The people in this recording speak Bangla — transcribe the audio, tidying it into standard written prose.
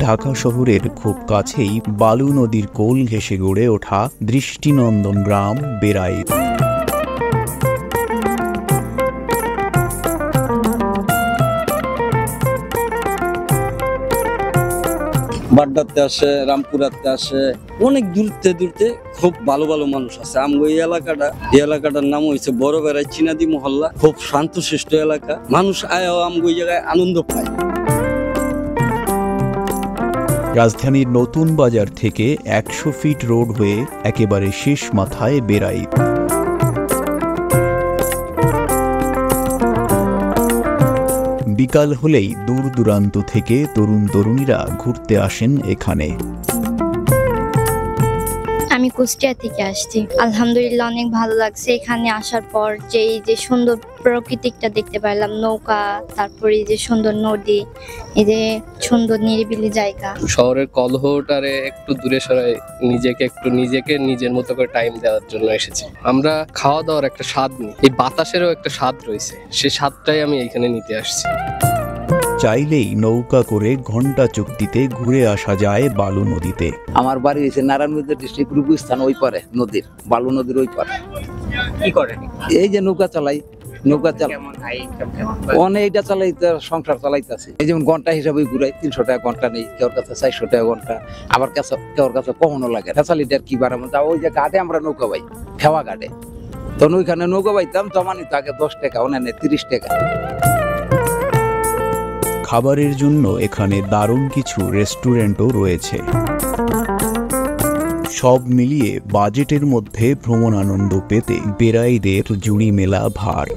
ঢাকা শহরের খুব কাছেই বালু নদীর কোল ঘেঁষে গড়ে ওঠা দৃষ্টিনন্দন গ্রাম বেড়াইত। বাড্ডাতে আসে, রামপুরাতে আসে, অনেক দূরতে দূরতে খুব ভালো ভালো মানুষ আছে। আমগো এই এলাকাটার নাম হয়েছে বড় বেড়াই চিনাদি মহল্লা। খুব শান্তশিষ্ট এলাকা, মানুষ আয়ও আমগো এই জায়গায় আনন্দ পায়। রাজধানীর নতুন বাজার থেকে ১০০ ফিট রোড হয়ে একেবারে শেষ মাথায় বেড়াইত। বিকাল হলেই দূর দূরান্ত থেকে তরুণ তরুণীরা ঘুরতে আসেন এখানে। আমি কুষ্টিয়া থেকে আসছি। আলহামদুলিল্লাহ অনেক ভালো লাগছে এখানে আসার পর। যে সুন্দর প্রকৃতিটা দেখতে পারলাম, নৌকা, তারপরে যে সুন্দর নদী, এই যে সুন্দর নিরিবিলি জায়গা। শহরের কলহটারে একটু দূরে সরাই নিজেকে নিজের মতো করে টাইম দেওয়ার জন্য এসেছি। আমরা খাওয়া দাওয়ার একটা স্বাদ নিই, এই বাতাসেরও একটা স্বাদ রয়েছে, সেই স্বাদটাই আমি এখানে নিতে আসছি। চাইলেই নৌকা করে ঘন্টা চুক্তিতে ঘুরে আসা যায় বালু নদীতে। আমার বাড়ি হয়েছে নারায়ণগঞ্জ ডিস্ট্রিক্ট রূপস্থান, ওই পারে নদীর, বালু নদীর ওই পারে। কি করেন? এই যে নৌকা চালাই, অনেকটা চালাই, সংসার চালাইতেছে। এই যেমন ঘন্টা হিসাবে ঘুরাই, ৩০০ টাকা ঘন্টা নেই, কেউর কাছে ৪০০ টাকা ঘন্টা, আবার কেউর কাছে কখনো লাগে। ফ্যাসালিটার কি বাড়াবো, ওই যে ঘাটে আমরা নৌকা পাই, ফেওয়া ঘাটে, তখন ওইখানে নৌকা পাইতাম, জমা নিত আগে ১০ টাকা, অন্যান্য ৩০ টাকা। খাবারের জন্য এখানে দারুণ কিছু রেস্টুরেন্টও রয়েছে। সব মিলিয়ে বাজেটের মধ্যে ভ্রমণ আনন্দ পেতে বেড়াইদের জুড়ি মেলা ভার।